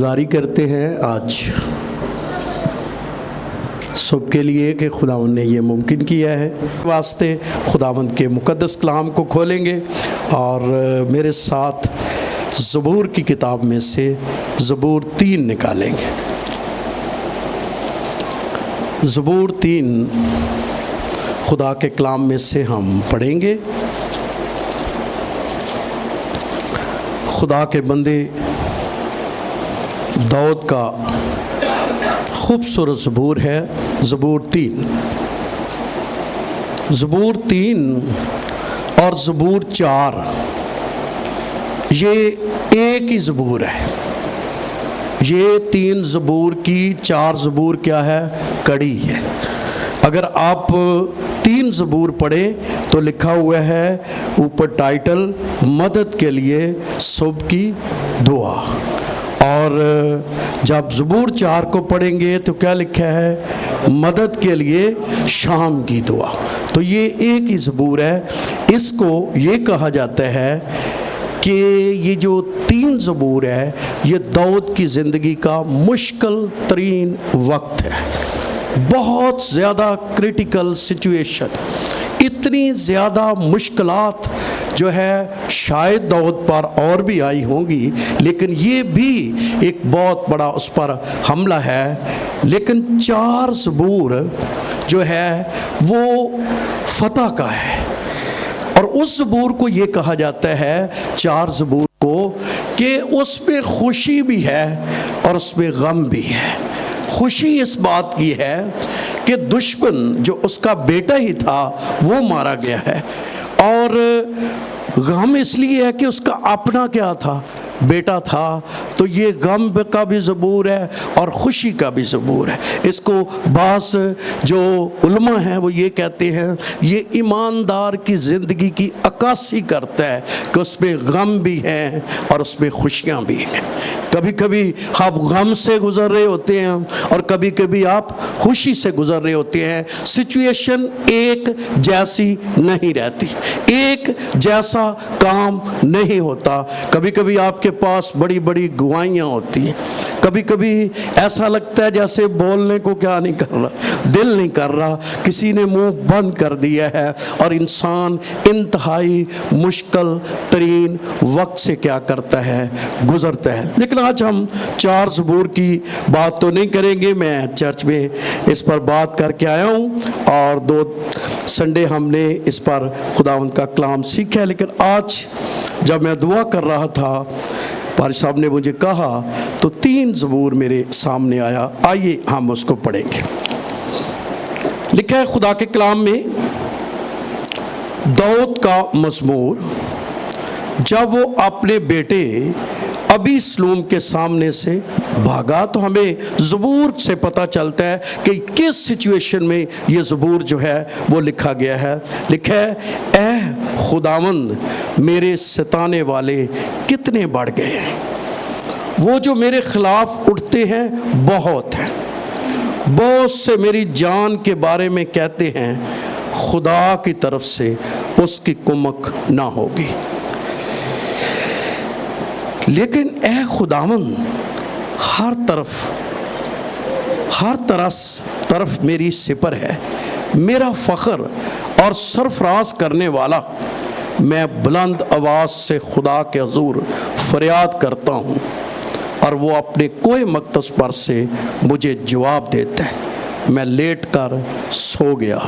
गुजारी करते हैं आज सब के लिए कि खुदावंद ने ये मुमकिन किया है। वास्ते खुदावंद के मुक़द्दस कलाम को खोलेंगे और मेरे साथ ज़बूर की किताब में से ज़बूर 3 निकालेंगे। ज़बूर 3 खुदा के कलाम में से हम पढ़ेंगे। खुदा के बंदे दाऊद का खूबसूरत ज़बूर है ज़बूर 3। ज़बूर 3 और ज़बूर 4 ये एक ही ज़बूर है। ये 3 ज़बूर की 4 ज़बूर क्या है? कड़ी है। अगर आप 3 ज़बूर पढ़ें तो लिखा हुआ है ऊपर टाइटल मदद के लिए सुबह की दुआ, और जब ज़बूर 4 को पढ़ेंगे तो क्या लिखा है? मदद के लिए शाम की दुआ। तो ये एक ही ज़बूर है। इसको ये कहा जाता है कि ये जो 3 ज़बूर है ये दाऊद की ज़िंदगी का मुश्किल तरीन वक्त है। बहुत ज़्यादा क्रिटिकल सिचुएशन, इतनी ज़्यादा मुश्किलात जो है शायद दाऊद पर और भी आई होंगी, लेकिन ये भी एक बहुत बड़ा उस पर हमला है। लेकिन 4 ज़बूर जो है वो फतह का है, और उस ज़बूर को ये कहा जाता है 4 ज़बूर को कि उसमें खुशी भी है और उसमें गम भी है। खुशी इस बात की है कि दुश्मन जो उसका बेटा ही था वो मारा गया है, और गम इसलिए है कि उसका अपना क्या था? बेटा था। तो ये गम का भी ज़बूर है और खुशी का भी ज़बूर है। इसको बास जो उलमा हैं वो ये कहते हैं ये ईमानदार की ज़िंदगी की अक्कासी करता है कि उसमें गम भी हैं और उसमें खुशियाँ भी हैं। कभी कभी आप गम से गुज़र रहे होते हैं और कभी कभी आप खुशी से गुज़र रहे होते हैं। सिचुएशन एक जैसी नहीं रहती, एक जैसा काम नहीं होता। कभी कभी आपके पास बड़ी बड़ी गवाहियाँ होती हैं, कभी कभी ऐसा लगता है जैसे बोलने को क्या नहीं कर रहा, दिल नहीं कर रहा, किसी ने मुंह बंद कर दिया है, और इंसान इंतहाई मुश्किल तरीन वक्त से क्या करता है? गुज़रता है। लेकिन आज हम 4 ज़बूर की बात तो नहीं करेंगे। मैं चर्च में इस पर बात करके आया हूँ और 2 संडे हमने इस पर खुदावंद का कलाम सीखा है। लेकिन आज जब मैं दुआ कर रहा था, पारी साहब ने मुझे कहा तो 3 ज़बूर मेरे सामने आया। आइए हम उसको पढ़ेंगे। लिखा है खुदा के कलाम में, दाऊद का मज़मूर, जब वो अपने बेटे अबीसलोम के सामने से भागा। तो हमें ज़बूर से पता चलता है कि किस सिचुएशन में ये ज़बूर जो है वो लिखा गया है। लिखा है, ऐ खुदावंद मेरे सताने वाले कितने बढ़ गए हैं, वो जो मेरे खिलाफ उठते हैं बहुत हैं। बहुत से मेरी जान के बारे में कहते हैं खुदा की तरफ से उसकी कुमक ना होगी। लेकिन ऐ खुदावंद हर तरफ मेरी सिपर है, मेरा फ़ख्र और सरफराज करने वाला। मैं बुलंद आवाज़ से खुदा के हुज़ूर फरियाद करता हूँ, और वो अपने कोई मक़दस पर से मुझे जवाब देता है। मैं लेट कर सो गया,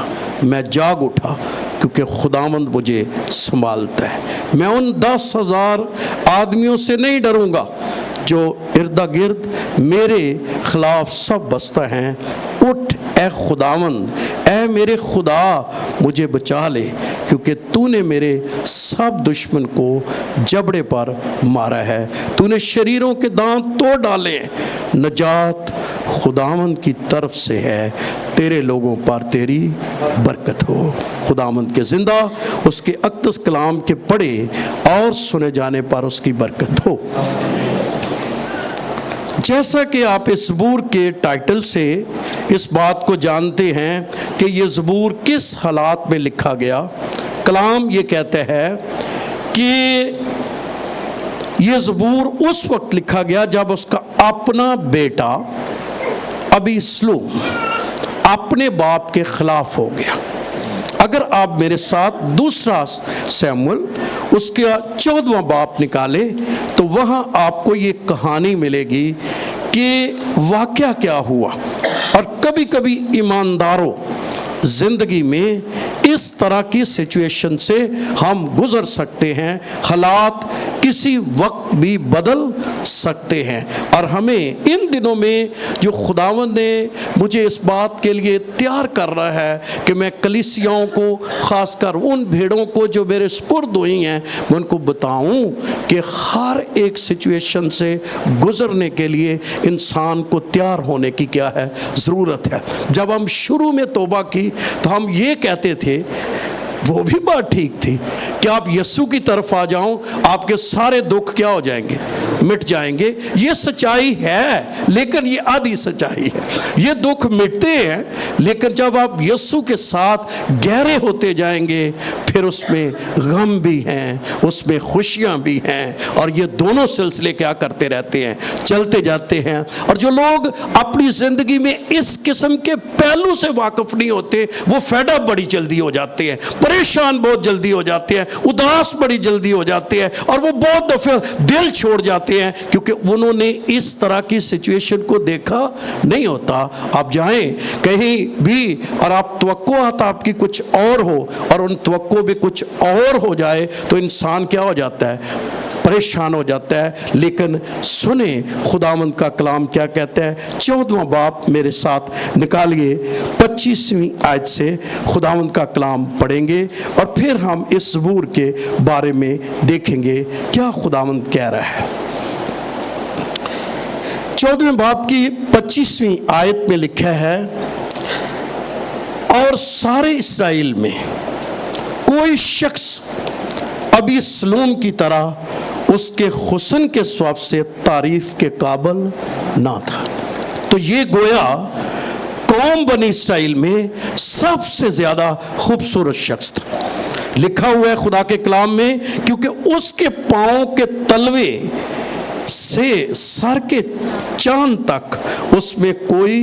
मैं जाग उठा, क्योंकि खुदावंद मुझे संभालता है। मैं उन 10,000 आदमियों से नहीं डरूंगा जो इर्दा गिर्द मेरे खिलाफ सब बसता हैं। उठ ऐ खुदावंद, ऐ मेरे खुदा मुझे बचा ले, क्योंकि तूने मेरे सब दुश्मन को जबड़े पर मारा है। तूने शरीरों के दांत तोड़ डाले। नजात खुदावंद की तरफ से है, तेरे लोगों पर तेरी बरकत हो। खुदावंद के ज़िंदा उसके अक़दस कलाम के पढ़े और सुने जाने पर उसकी बरकत हो। जैसा कि आप इस ज़बूर के टाइटल से इस बात को जानते हैं कि ये ज़बूर किस हालात में लिखा गया। कलाम ये कहता है कि ये ज़बूर उस वक्त लिखा गया जब उसका अपना बेटा अबीसलोम अपने बाप के खिलाफ हो गया। अगर आप मेरे साथ दूसरा शमूएल उसका 14वां बाप निकाले तो वहाँ आपको ये कहानी मिलेगी कि वाकया क्या हुआ। और कभी कभी ईमानदारों ज़िंदगी में इस तरह की सिचुएशन से हम गुज़र सकते हैं, हालात किसी वक्त भी बदल सकते हैं। और हमें इन दिनों में जो खुदावंद ने मुझे इस बात के लिए तैयार कर रहा है कि मैं कलीसियाओं को, ख़ासकर उन भेड़ों को जो मेरे सुपुर्द हुई हैं, मैं उनको बताऊं कि हर एक सिचुएशन से गुज़रने के लिए इंसान को तैयार होने की क्या है, ज़रूरत है। जब हम शुरू में तौबा की तो हम ये कहते थे, वो भी बात ठीक थी कि आप यीशु की तरफ आ जाओ, आपके सारे दुख क्या हो जाएंगे, मिट जाएंगे। ये सच्चाई है, लेकिन ये आधी सच्चाई है। ये दुख मिटते हैं, लेकिन जब आप यीशु के साथ गहरे होते जाएंगे फिर उसमें गम भी हैं, उसमें खुशियां भी हैं, और ये दोनों सिलसिले क्या करते रहते हैं, चलते जाते हैं। और जो लोग अपनी ज़िंदगी में इस किस्म के पहलू से वाकिफ नहीं होते, वो फेड अप बड़ी जल्दी हो जाते हैं, परेशान बहुत जल्दी हो जाते हैं, उदास बड़ी जल्दी हो जाते हैं, और वो बहुत दफे दिल छोड़ जाते हैं क्योंकि उन्होंने इस तरह की सिचुएशन को देखा नहीं होता। आप जाएं कहीं भी और आप तवक्कुआत आपकी कुछ और हो और उन तवक्को में कुछ और हो जाए तो इंसान क्या हो जाता है, परेशान हो जाता है। लेकिन सुने खुदावंद का कलाम क्या कहता है। 14वां बाप मेरे साथ निकालिए, 25वीं आयत से खुदावंद का कलाम पढ़ेंगे और फिर हम इस ज़बूर के बारे में देखेंगे क्या खुदावंद कह रहा है। 14वें बाप की 25वीं आयत में लिखा है, और सारे इस्राएल में कोई शख्स अबीसलोम की तरह उसके हुस्न के स्वभाव से तारीफ के काबिल ना था। तो ये गोया कौम बनी इस्राएल में सबसे ज़्यादा खूबसूरत शख्स था। लिखा हुआ है खुदा के कलाम में, क्योंकि उसके पाँव के तलवे से सर के चांद तक उसमें कोई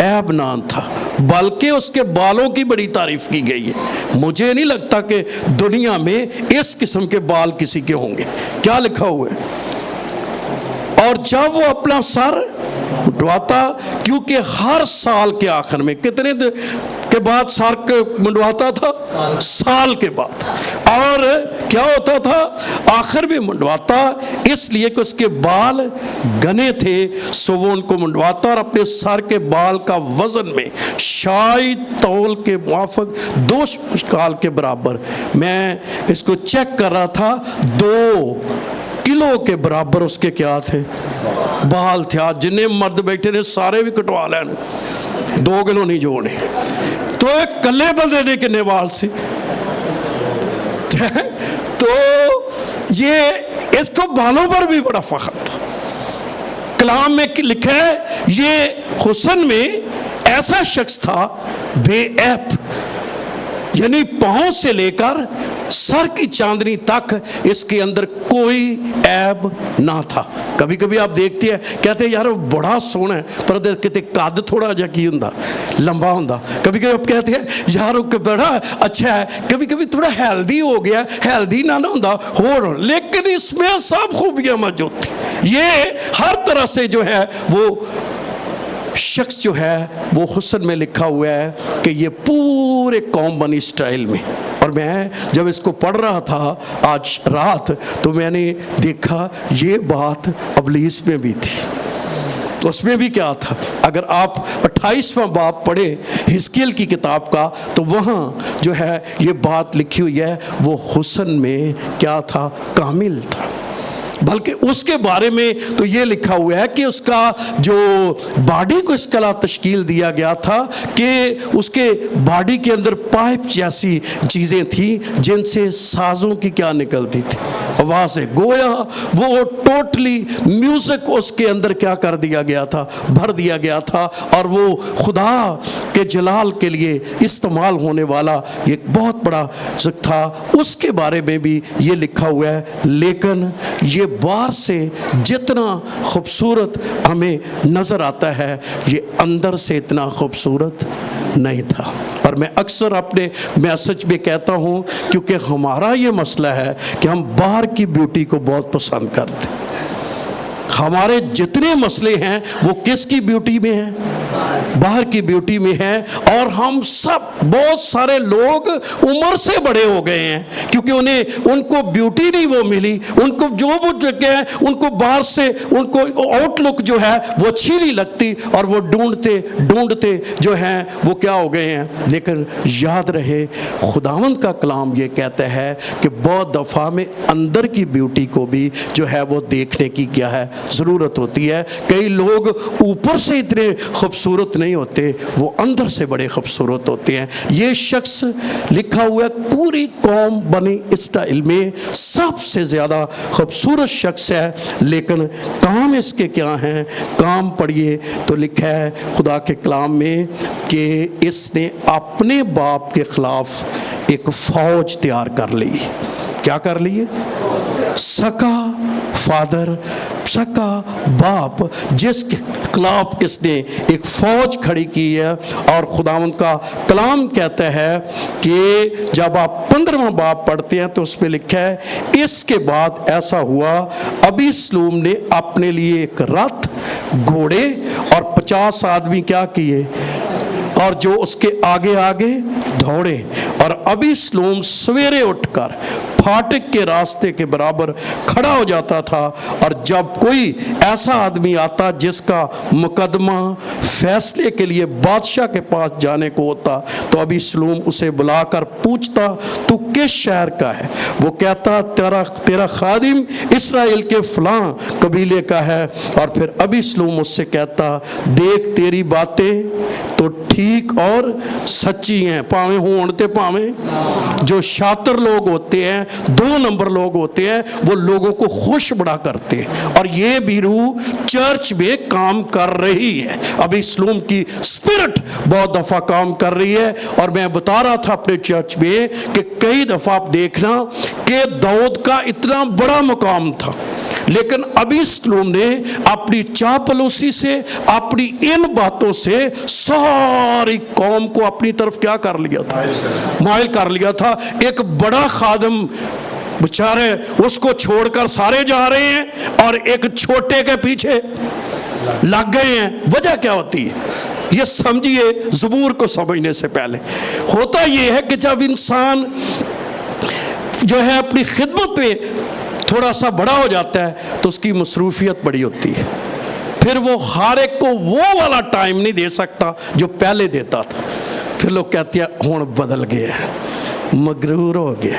ऐब ना था, बल्कि उसके बालों की बड़ी तारीफ की गई है। मुझे नहीं लगता कि दुनिया में इस किस्म के बाल किसी के होंगे। क्या लिखा हुआ है, और जब वो अपना सर मुंडवाता, क्योंकि हर साल के आखिर में कितने के बाद सर मुंडवाता था, साल के बाद, और क्या होता था आखिर में मुंडवाता, इसलिए कि उसके बाल घने थे, सो वो उनको मुंडवाता और अपने सर के बाल का वजन में शायद तौल के मुआफिक 2 मुश्काल के बराबर, मैं इसको चेक कर रहा था, 2 किलो के बराबर उसके क्या थे, बाल थे। आज जिन्हें मर्द बैठे ने सारे भी कटवा लेने, 2 किलो नहीं जोड़े, तो एक कल्ले बंदे ने कितने बाल से तो ये इसको बालों पर भी बड़ा फख्र था। कलाम में लिखा है, ये हुस्न में ऐसा शख्स था बेऐब, यानी पाँव से लेकर सर की चांदनी तक इसके अंदर कोई ऐब ना था। कभी कभी आप देखते हैं, कहते हैं यार वो बड़ा सोहना है, पर कितने कद थोड़ा जा की हुंदा, लंबा हुंदा। कभी कभी आप कहते हैं यार वो बड़ा अच्छा है, कभी कभी थोड़ा हेल्दी हो गया, हेल्दी ना हुंदा हो, लेकिन इसमें सब खूबियाँ मौजूद थी। ये हर तरह से जो है वो शख्स जो है वो हुस्न में लिखा हुआ है कि ये पूरे कौम बनी स्टाइल में। और मैं जब इसको पढ़ रहा था आज रात, तो मैंने देखा ये बात अबलीस में भी थी, उसमें भी क्या था। अगर आप 28वां बाब पढ़े हिजकिय्येल की किताब का, तो वहाँ जो है ये बात लिखी हुई है, वो हुस्न में क्या था, कामिल था। बल्कि उसके बारे में तो ये लिखा हुआ है कि उसका जो बॉडी को इसके अलावा तश्कील दिया गया था कि उसके बॉडी के अंदर पाइप जैसी चीज़ें थी जिनसे साज़ों की क्या निकलती थी, आवाज़ है। गोया वो टोटली म्यूज़िक उसके अंदर क्या कर दिया गया था, भर दिया गया था, और वो खुदा के जलाल के लिए इस्तेमाल होने वाला एक बहुत बड़ा ज़िक्र था। उसके बारे में भी ये लिखा हुआ है, लेकिन ये باہر سے جتنا خوبصورت ہمیں نظر آتا ہے یہ اندر سے اتنا خوبصورت نہیں تھا۔ اور میں اکثر اپنے میسج میں کہتا ہوں کیونکہ ہمارا یہ مسئلہ ہے کہ ہم باہر کی بیوٹی کو بہت پسند کرتے ہیں۔ ہمارے جتنے مسئلے ہیں وہ کس کی بیوٹی میں ہیں؟ باہر کی بیوٹی میں ہے۔ اور ہم سب بہت سارے لوگ عمر سے بڑے ہو گئے ہیں کیونکہ ان کو بیوٹی نہیں وہ ملی، ان کو جو وہ جگہ ہے ان کو باہر سے ان کو آؤٹ لک جو ہے وہ اچھی نہیں لگتی اور وہ ڈھونڈتے جو ہیں وہ کیا ہو گئے ہیں۔ لیکن یاد رہے خداوند کا کلام یہ کہتا ہے کہ بہت دفعہ میں اندر کی بیوٹی کو بھی جو ہے وہ دیکھنے کی کیا ہے ضرورت ہوتی ہے۔ کئی لوگ اوپر سے اتنے خوبصورت نہیں ہوتے، وہ اندر سے بڑے خوبصورت ہوتے ہیں۔ یہ شخص لکھا ہوا ہے پوری قوم بنی اسرائیل میں سب سے زیادہ خوبصورت شخص ہے، لیکن کام اس کے کیا ہیں؟ کام پڑھیے تو لکھا ہے خدا کے کلام میں کہ اس نے اپنے باپ کے خلاف ایک فوج تیار کر لی۔ کیا کر لی؟ سکا فادر، سکا باپ، جس کے خلاف اس نے ایک فوج کھڑی کی ہے۔ اور خداوند کا کلام کہتا ہے کہ جب آپ 15واں باب پڑھتے ہیں تو اس میں لکھا ہے اس کے بعد ایسا ہوا ابیسلوم نے اپنے لیے ایک رتھ، گھوڑے اور 50 آدمی کیا کیے اور جو اس کے آگے آگے دوڑے۔ اور ابیسلوم سویرے اٹھ کر پھاٹک کے راستے کے برابر کھڑا ہو جاتا تھا، اور جب کوئی ایسا آدمی آتا جس کا مقدمہ فیصلے کے لیے بادشاہ کے پاس جانے کو ہوتا تو ابیسلوم اسے بلا کر پوچھتا تو کس شہر کا ہے؟ وہ کہتا تیرا خادم اسرائیل کے فلاں قبیلے کا ہے۔ اور پھر ابیسلوم اس سے کہتا دیکھ تیری باتیں تو ٹھیک اور سچی ہیں، پاویں ہونتے پاویں۔ جو شاطر لوگ ہوتے ہیں، 2 نمبر لوگ ہوتے ہیں، وہ لوگوں کو خوش بڑا کرتے ہیں، اور یہ بھی روح چرچ میں کام کر رہی ہے۔ ابیسلوم کی اسپرٹ بہت دفعہ کام کر رہی ہے، اور میں بتا رہا تھا اپنے چرچ میں کہ کئی دفعہ آپ دیکھنا کہ داؤد کا اتنا بڑا مقام تھا، لیکن ابیسلوم نے اپنی چاپلوسی سے، اپنی ان باتوں سے ساری قوم کو اپنی طرف کیا کر لیا تھا؟ مائل کر لیا تھا۔ ایک بڑا خادم بیچارے اس کو چھوڑ کر سارے جا رہے ہیں اور ایک چھوٹے کے پیچھے لگ گئے ہیں۔ وجہ کیا ہوتی ہے؟ یہ سمجھیے زبور کو سمجھنے سے پہلے ہوتا یہ ہے کہ جب انسان جو ہے اپنی خدمت میں تھوڑا سا بڑا ہو جاتا ہے تو اس کی مصروفیت بڑی ہوتی ہے، پھر وہ ہر ایک کو وہ والا ٹائم نہیں دے سکتا جو پہلے دیتا تھا۔ پھر لوگ کہتے ہیں ہون بدل گیا، مغرور ہو گیا،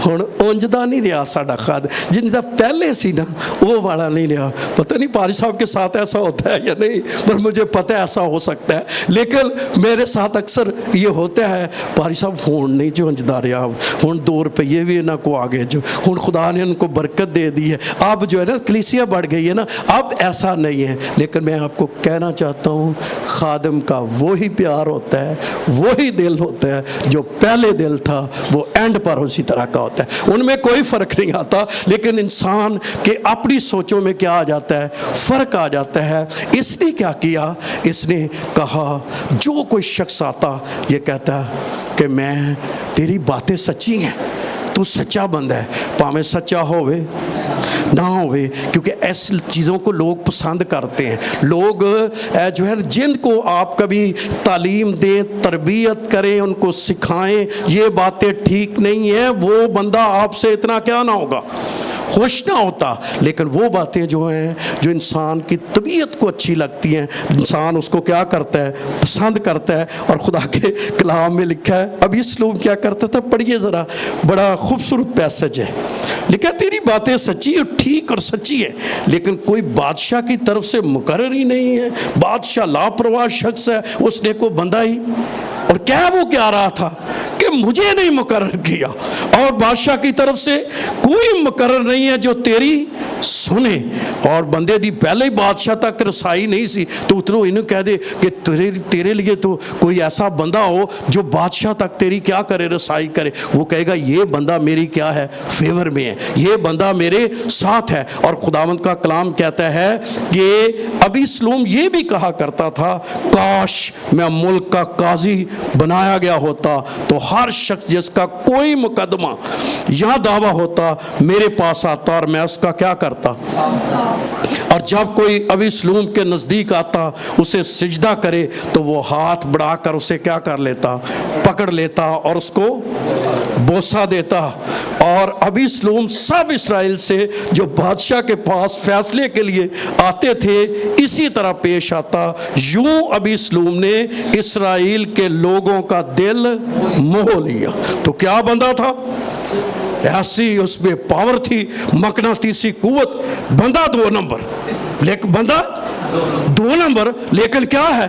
ہون اونجدہ نہیں رہا ساڑا خادم، جن سے پہلے سی نا وہ والا نہیں رہا۔ پتہ نہیں پاری صاحب کے ساتھ ایسا ہوتا ہے یا نہیں، پر مجھے پتہ ایسا ہو سکتا ہے، لیکن میرے ساتھ اکثر یہ ہوتا ہے پاری صاحب ہون نہیں جو اونجدہ رہا، ہون 2 روپیے بھی نہ کو آگے جو ہون خدا نے ان کو برکت دے دی ہے، اب جو ہے نا کلیسیا بڑھ گئی ہے نا، اب ایسا نہیں ہے۔ لیکن میں آپ کو کہنا چاہتا ہوں خادم کا وہی پیار ہوتا ہے، وہی دل ہوتا ہے جو پہلے دل تھا، وہ اینڈ پر اسی طرح کا ہوتا ہے، ان میں کوئی فرق نہیں آتا۔ لیکن انسان کے اپنی سوچوں میں کیا آ جاتا ہے؟ فرق آ جاتا ہے۔ اس نے کیا کیا؟ اس نے کہا جو کوئی شخص آتا یہ کہتا کہ میں تیری باتیں سچی ہیں، تو سچا بندہ ہے، پاویں سچا ہوئے نہ ہوئے، کیونکہ ایسی چیزوں کو لوگ پسند کرتے ہیں۔ لوگ جو ہے جن کو آپ کبھی تعلیم دیں، تربیت کریں، ان کو سکھائیں یہ باتیں ٹھیک نہیں ہیں، وہ بندہ آپ سے اتنا کیا نہ ہوگا، خوش نہ ہوتا۔ لیکن وہ باتیں جو ہیں جو انسان کی طبیعت کو اچھی لگتی ہیں، انسان اس کو کیا کرتا ہے؟ پسند کرتا ہے۔ اور خدا کے کلام میں لکھا ہے ابیسلوم کیا کرتا تھا؟ پڑھیے ذرا، بڑا خوبصورت پیسج ہے، لکھا تیری باتیں سچی اور ٹھیک اور سچی ہے، لیکن کوئی بادشاہ کی طرف سے مقرر ہی نہیں ہے، بادشاہ لاپرواہ شخص ہے، اس نے کو بندہ ہی، اور کیا وہ کہہ رہا تھا کہ مجھے نہیں مقرر کیا، اور بادشاہ کی طرف سے کوئی مقرر نہیں ہے جو تیری سنے اور بندے دی پہلے ہی بادشاہ تک رسائی نہیں سی تو اترو انہوں کہہ دے کہ تیرے لیے تو کوئی ایسا بندہ ہو جو بادشاہ تک تیری کیا کرے، رسائی کرے. وہ کہے گا یہ بندہ میری کیا ہے، فیور میں ہے، یہ بندہ میرے ساتھ ہے. اور خداوند کا کلام کہتا ہے کہ ابی سلوم یہ بھی کہا کرتا تھا کاش میں ملک کا قاضی بنایا گیا ہوتا تو ہر شخص جس کا کوئی مقدمہ یا دعویٰ ہوتا میرے پاس آتا اور میں اس کا کیا کرتا. اور جب کوئی ابی سلوم کے نزدیک آتا اسے سجدہ کرے تو وہ ہاتھ بڑھا کر اسے کیا کر لیتا، پکڑ لیتا اور اس کو بوسہ دیتا. اور ابی سلوم سب اسرائیل سے جو بادشاہ کے پاس فیصلے کے لیے آتے تھے اسی طرح پیش آتا. یوں ابی سلوم نے اسرائیل کے لوگوں کا دل موہ لیا. تو کیا بندہ تھا، ایسی اس میں پاور تھی، مقناطیسی قوت. بندہ 2 نمبر، لیکن بندہ 2 نمبر، لیکن کیا ہے،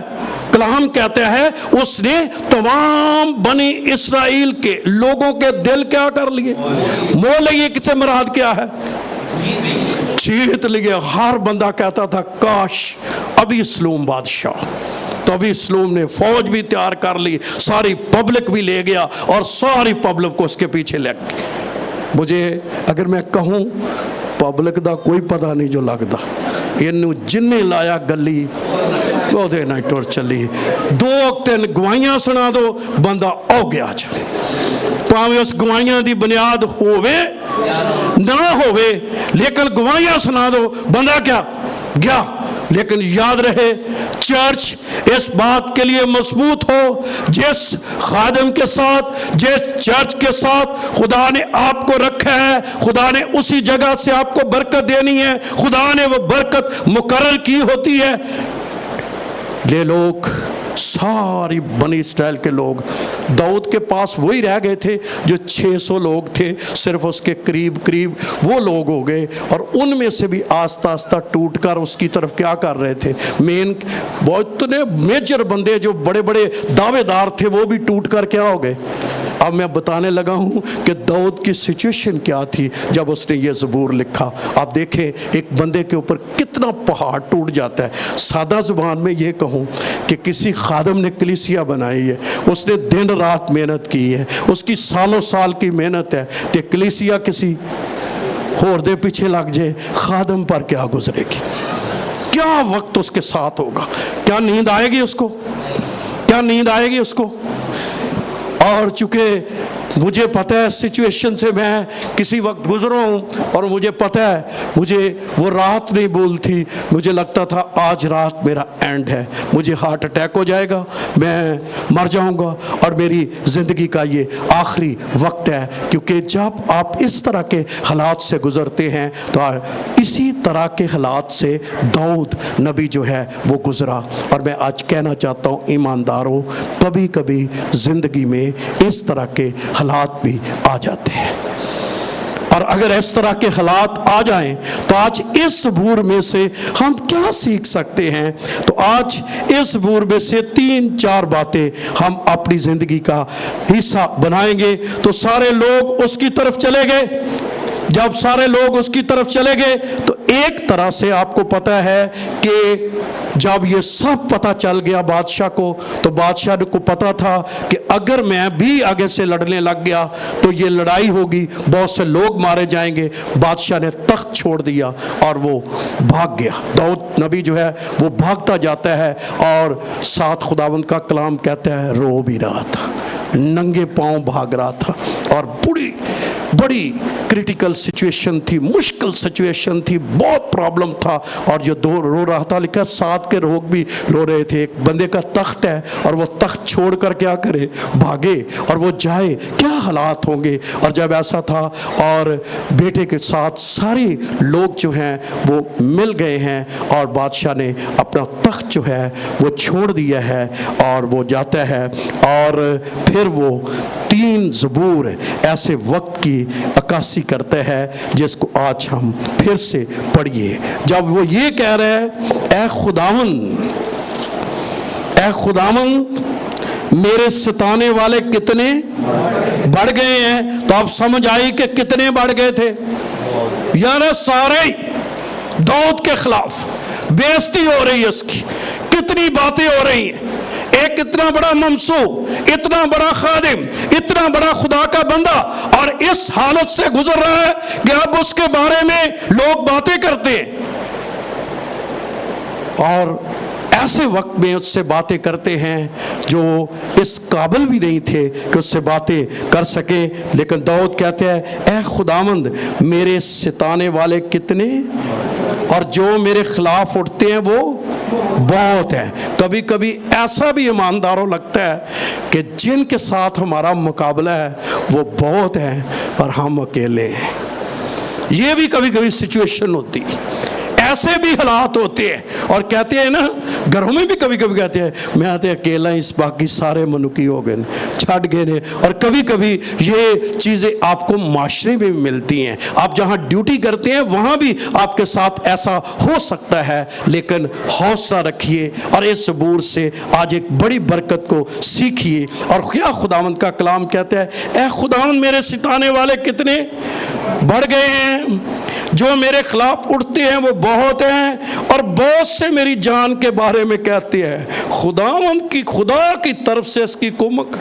کلام کہتا ہے اس نے تمام بنی اسرائیل کے لوگوں کے دل کیا کر لیے، موہ لیے. کس سے مراد کیا ہے، جیت لیے. ہر بندہ کہتا تھا کاش ابی سلوم بادشاہ. تو ابی سلوم نے فوج بھی تیار کر لی، ساری پبلک بھی لے گیا اور ساری پبلک کو اس کے پیچھے لگ گئی. مجھے اگر میں کہوں پبلک دا کوئی پتہ نہیں جو لگتا، انہوں جنہیں لایا گلی وہ دے نہ ٹور چلی. 2-3 گوائیاں سنا دو بندہ او گیا جو پاویں اس گوائیاں دی بنیاد ہووے نہ ہووے، لیکن گوائیاں سنا دو بندہ کیا گیا. لیکن یاد رہے چرچ اس بات کے لیے مضبوط ہو، جس خادم کے ساتھ، جس چرچ کے ساتھ خدا نے آپ کو رکھا ہے، خدا نے اسی جگہ سے آپ کو برکت دینی ہے، خدا نے وہ برکت مقرر کی ہوتی ہے. یہ لوگ ساری بنی اسرائیل کے لوگ داؤد کے پاس وہی رہ گئے تھے جو 600 لوگ تھے، صرف اس کے قریب وہ لوگ ہو گئے. اور ان میں سے بھی آہستہ آہستہ ٹوٹ کر اس کی طرف کیا کر رہے تھے، بہت میجر بندے جو بڑے بڑے دعوے دار تھے وہ بھی ٹوٹ کر کیا ہو گئے. اب میں بتانے لگا ہوں کہ داؤد کی سچویشن کیا تھی جب اس نے یہ زبور لکھا. آپ دیکھیں ایک بندے کے اوپر کتنا پہاڑ ٹوٹ جاتا ہے. سادہ زبان میں یہ کہوں کہ کسی خادم نے کلیسیا بنائی ہے، اس نے دن رات محنت کی ہے، اس کی سالوں سال کی محنت ہے، کہ کلیسیا کسی ہوردے پیچھے لگ جائے خادم پر کیا گزرے گی، کیا وقت اس کے ساتھ ہوگا، کیا نیند آئے گی اس کو، کیا نیند آئے گی اس کو. اور چونکہ مجھے پتہ ہے سچویشن سے میں کسی وقت گزرا ہوں اور مجھے پتہ ہے مجھے وہ رات نہیں بولتی، مجھے لگتا تھا آج رات میرا اینڈ ہے، مجھے ہارٹ اٹیک ہو جائے گا، میں مر جاؤں گا اور میری زندگی کا یہ آخری وقت ہے. کیونکہ جب آپ اس طرح کے حالات سے گزرتے ہیں تو اسی طرح کے حالات سے داؤد نبی جو ہے وہ گزرا. اور میں آج کہنا چاہتا ہوں ایمانداروں، کبھی کبھی زندگی میں اس طرح کے حالات بھی آ جاتے ہیں، اور اگر اس طرح کے حالات آ جائیں تو آج اس زبور میں سے ہم کیا سیکھ سکتے ہیں. تو آج اس زبور میں سے 3-4 باتیں ہم اپنی زندگی کا حصہ بنائیں گے. تو سارے لوگ اس کی طرف چلے گئے. جب سارے لوگ اس کی طرف چلے گئے تو ایک طرح سے آپ کو پتہ ہے کہ جب یہ سب پتہ چل گیا بادشاہ کو، تو بادشاہ کو پتہ تھا کہ اگر میں بھی آگے سے لڑنے لگ گیا تو یہ لڑائی ہوگی، بہت سے لوگ مارے جائیں گے. بادشاہ نے تخت چھوڑ دیا اور وہ بھاگ گیا. داؤد نبی جو ہے وہ بھاگتا جاتا ہے اور ساتھ خداوند کا کلام کہتا ہے رو بھی رہا تھا، ننگے پاؤں بھاگ رہا تھا. اور بڑی کریٹیکل سچویشن تھی، مشکل سچویشن تھی، بہت پرابلم تھا. اور جو رو رہا تھا، لکھا ساتھ کے لوگ بھی رو رہے تھے. ایک بندے کا تخت ہے اور وہ تخت چھوڑ کر کیا کرے، بھاگے اور وہ جائے، کیا حالات ہوں گے. اور جب ایسا تھا اور بیٹے کے ساتھ سارے لوگ جو ہیں وہ مل گئے ہیں اور بادشاہ نے اپنا تخت جو ہے وہ چھوڑ دیا ہے اور وہ جاتا ہے. اور پھر وہ 3 زبور ایسے وقت کی عکاسی کرتا ہے جس کو آج ہم پھر سے پڑھیے. جب وہ یہ کہہ رہے ہیں اے خداوند میرے ستانے والے کتنے بڑھ گئے ہیں، تو آپ سمجھ آئی کہ کتنے بڑھ گئے تھے. یار سارے दाऊद के खिलाफ बेइज्जती हो रही है उसकी, कितनी बातें हो रही हैं। एक इतना बड़ा ममसू, इतना बड़ा खादिम, इतना बड़ा खुदा का बंदा, और इस हालत से गुजर रहा है कि अब उसके बारे में लोग बातें करते हैं, और ऐसे वक्त में उससे बातें करते हैं जो इस काबिल भी नहीं थे कि उससे बातें कर सके। लेकिन दाऊद कहते हैं, ऐ खुदावंद मेरे सिताने वाले कितने, और जो मेरे खिलाफ उठते हैं वो बहुत हैं। कभी कभी ऐसा भी ईमानदारों लगता है कि जिनके साथ हमारा मुकाबला है वो बहुत हैं और हम अकेले हैं। ये भी कभी कभी सिचुएशन होती है, ऐसे भी हालात होते हैं। और कहते हैं ना, घरों में भी कभी कभी कहते हैं, मैं आते अकेला इस बाकी सारे मनुकी हो गए, छट गए ने। और कभी कभी ये चीज़ें आपको माशरे में भी मिलती हैं, आप जहाँ ड्यूटी करते हैं वहाँ भी आपके साथ ऐसा हो सकता है। लेकिन हौसला रखिए और इस ज़बूर से आज एक बड़ी बरकत को सीखिए। और क्या खुदावंद का कलाम कहता है, ऐ खुदावंद मेरे सिताने वाले कितने बढ़ गए हैं, जो मेरे खिलाफ उठते हैं वो बहुत हैं, और बहुत से मेरी जान के बारे में कहते हैं खुदावंद की, खुदा की तरफ से इसकी कुमक।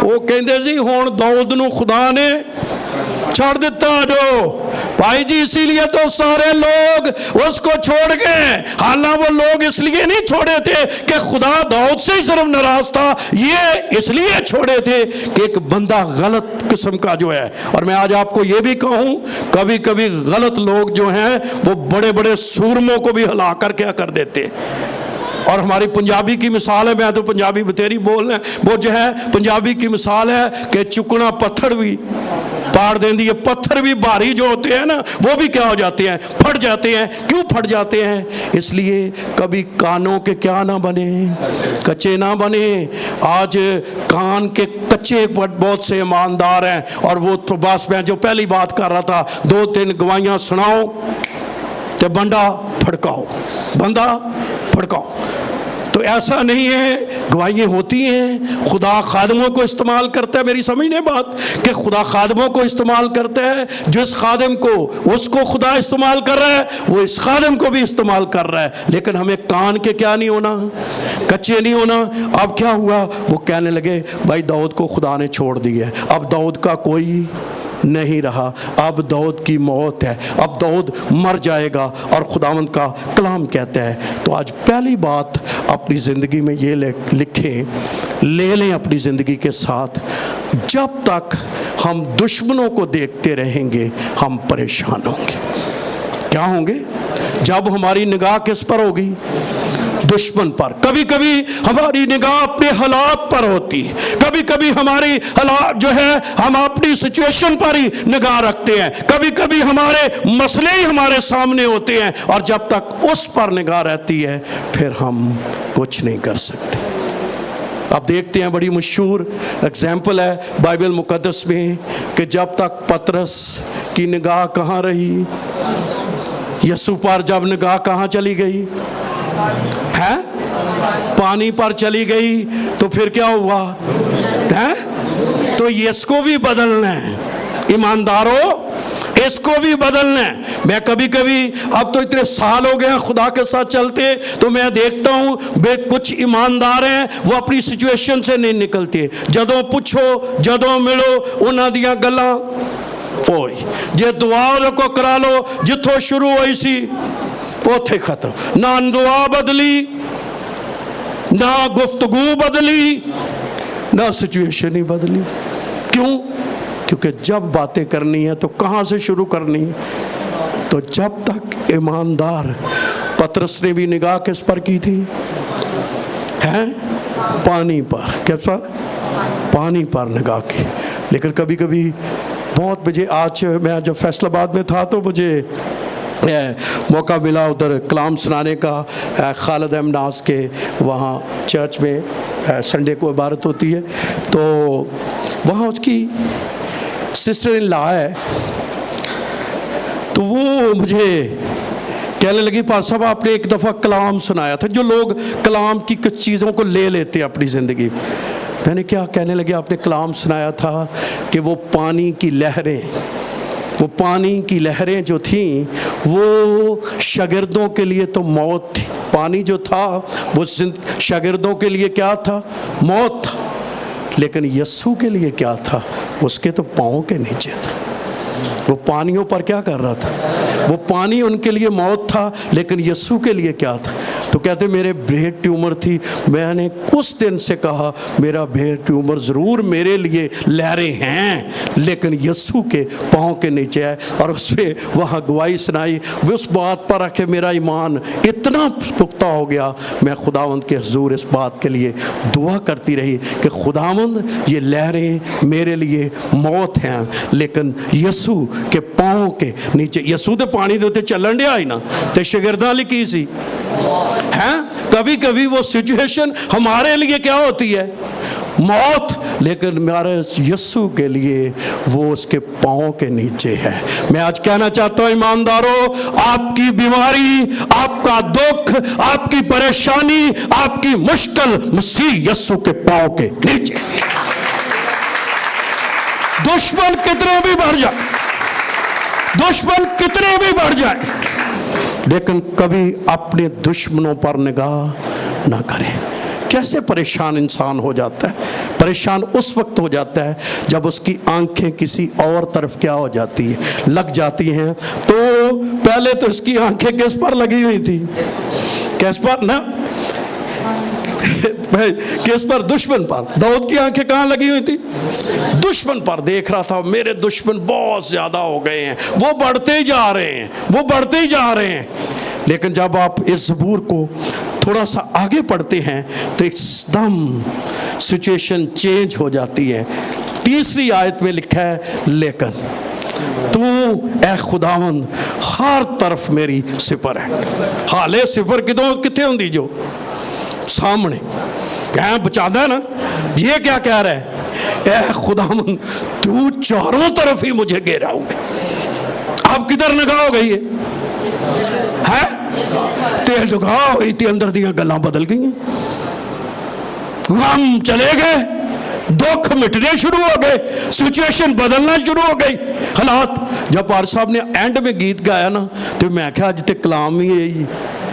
वो कहते जी हुण दाऊद नूं खुदा ने छोड़ दिता जो भाई जी, इसीलिए तो सारे लोग उसको छोड़ गए। हालांकि वो लोग इसलिए नहीं छोड़े थे कि खुदा दाऊद से ही सिर्फ नाराज था, ये इसलिए छोड़े थे कि एक बंदा गलत किस्म का जो है। और मैं आज आपको ये भी कहूं, कभी कभी गलत लोग जो हैं वो बड़े बड़े सूरमों को भी हिला कर क्या कर देते। और हमारी पंजाबी की मिसाल है, मैं तो पंजाबी बतेरी बोल रहे हैं, वो जो है पंजाबी की मिसाल है कि चुकना पत्थर भी पाड़ देंदी है। पत्थर भी भारी जो होते हैं ना, वो भी क्या हो जाते हैं, फट जाते हैं। क्यों फट जाते हैं? इसलिए कभी कानों के क्या ना बने, कच्चे ना बने। आज कान के कच्चे बहुत से ईमानदार हैं, और वो तो बस मैं जो पहली बात कर रहा था, 2-3 गवाहियां सुनाओ तो बंदा फड़काओ, बंदा फड़काओ। तो ऐसा नहीं है, गवाहियाँ होती हैं। खुदा खादमों को इस्तेमाल करता है, मेरी समझने बात, कि खुदा खादमों को इस्तेमाल करता है। जिस खादम को उसको खुदा इस्तेमाल कर रहा है, वो इस खादम को भी इस्तेमाल कर रहा है। लेकिन हमें कान के क्या नहीं होना, कच्चे नहीं होना। अब क्या हुआ, वो कहने लगे भाई दाऊद को खुदा ने छोड़ दिया है, अब दाऊद का कोई नहीं रहा, अब दाऊद की मौत है, अब दाऊद मर जाएगा। और खुदावंद का कलाम कहता है, तो आज पहली बात अपनी ज़िंदगी में ये लिखें, ले लें अपनी ज़िंदगी के साथ, जब तक हम दुश्मनों को देखते रहेंगे हम परेशान होंगे। क्या होंगे? जब हमारी निगाह किस पर होगी? दुश्मन पर। कभी कभी हमारी निगाह अपने हालात पर होती है, कभी कभी हमारी हालात जो है हम अपनी सिचुएशन पर ही निगाह रखते हैं, कभी कभी हमारे मसले ही हमारे सामने होते हैं, और जब तक उस पर निगाह रहती है फिर हम कुछ नहीं कर सकते। अब देखते हैं, बड़ी मशहूर एग्जाम्पल है बाइबल मुकद्दस में कि जब तक पतरस की निगाह कहाँ रही, यीशु पर जब निगाह कहाँ चली गई है, पानी पर चली गई, तो फिर क्या हुआ है? तो इसको भी बदलना है ईमानदारों, इसको भी बदलना है। मैं कभी कभी, अब तो इतने साल हो गए खुदा के साथ चलते, तो मैं देखता हूँ कुछ ईमानदार हैं वो अपनी सिचुएशन से नहीं निकलते। जदों पूछो, जदों मिलो, उन्हां दियां गल्लां ओए जे दुआ को करा लो, जिथों शुरू हुई सी उथे खत्म। ना दुआ बदली, ना गुफ्तगू बदली, ना सिचुएशन ही बदली। क्यों? क्योंकि जब बातें करनी है तो कहाँ से शुरू करनी है? तो जब तक ईमानदार, पतरस ने भी निगाह किस पर की थी? हैं? पानी पर। किस पर? पानी पर निगाह की। लेकिन कभी कभी बहुत, मुझे आज मैं जब फैसलाबाद में था तो मुझे मौका मिला उधर कलाम सुनाने का, खालिद अहमद के वहाँ चर्च में संडे को इबारत होती है, तो वहाँ उसकी सिस्टर इन लॉ है, तो वो मुझे कहने लगी पास साहब आपने एक दफ़ा कलाम सुनाया था। जो लोग कलाम की कुछ चीज़ों को ले लेते हैं अपनी ज़िंदगी में, मैंने क्या कहने लगे, आपने कलाम सुनाया था कि वो पानी की लहरें وہ پانی کی لہریں جو تھیں وہ شاگردوں کے لیے تو موت تھی. پانی جو تھا وہ شاگردوں کے لیے کیا تھا؟ موت تھا. لیکن یسوع کے لیے کیا تھا؟ اس کے تو پاؤں کے نیچے تھا. وہ پانیوں پر کیا کر رہا تھا؟ وہ پانی ان کے لیے موت تھا، لیکن یسوع کے لیے کیا تھا؟ تو کہتے میرے بریڈ ٹیومر تھی، میں نے کچھ دن سے کہا میرا بریڈ ٹیومر ضرور میرے لیے لہریں ہیں، لیکن یسوع کے پاؤں کے نیچے ہے. اور اس پہ وہاں گواہی سنائی. وہ اس بات پر رکھے میرا ایمان اتنا پختہ ہو گیا، میں خداوند کے حضور اس بات کے لیے دعا کرتی رہی کہ خداوند یہ لہریں میرے لیے موت ہیں، لیکن یسوع کے پاؤں کے نیچے. یسوع تے پانی دے تے چلن ڈیا ہی نا، تے شاگرداں لئی کی سی ہیں. کبھی کبھی وہ سچویشن ہمارے لیے کیا ہوتی ہے؟ موت، لیکن ہمارے یسوع کے لیے وہ اس کے پاؤں کے نیچے ہے. میں آج کہنا چاہتا ہوں ایمانداروں، آپ کی بیماری، آپ کا دکھ، آپ کی پریشانی، آپ کی مشکل مسیح یسوع کے پاؤں کے نیچے. دشمن کتنے بھی بڑھ جائے، دشمن کتنے بھی بڑھ جائے، لیکن کبھی اپنے دشمنوں پر نگاہ نہ کریں. کیسے پریشان انسان ہو جاتا ہے؟ پریشان اس وقت ہو جاتا ہے جب اس کی آنکھیں کسی اور طرف کیا ہو جاتی ہیں؟ لگ جاتی ہیں. تو پہلے تو اس کی آنکھیں کس پر لگی ہوئی تھی؟ کس پر؟ نا کس پر؟ دشمن پر. داؤد کی آنکھیں کہاں لگی ہوئی تھی؟ دشمن پر. دیکھ رہا تھا میرے دشمن بہت زیادہ ہو گئے ہیں، وہ بڑھتے ہی جا رہے ہیں، وہ بڑھتے ہی جا رہے ہیں. لیکن جب آپ اس زبور کو تھوڑا سا آگے پڑھتے ہیں تو ایک دم سچویشن چینج ہو جاتی ہے. تیسری آیت میں لکھا ہے لیکن تو اے خداوند ہر طرف میری سپر ہے. حالے سپر کتنے ہوں دی جو سامنے کہیں بچانا ہے نا. یہ کیا کہہ رہا ہے؟ اے خداوند تو چاروں طرف ہی مجھے گھیرا ہوگا. آپ کدھر نگاہ ہو گئی ہے؟ تیل نگاہ ہوئی تھی، اندر دیا گلاں بدل گئی ہیں، غم چلے گئے، دکھ مٹنے شروع ہو گئے، سچویشن بدلنا شروع ہو گئی، حالات. جب پار صاحب نے اینڈ میں گیت گایا نا تو میں کہا اج تے کلام ہی ہے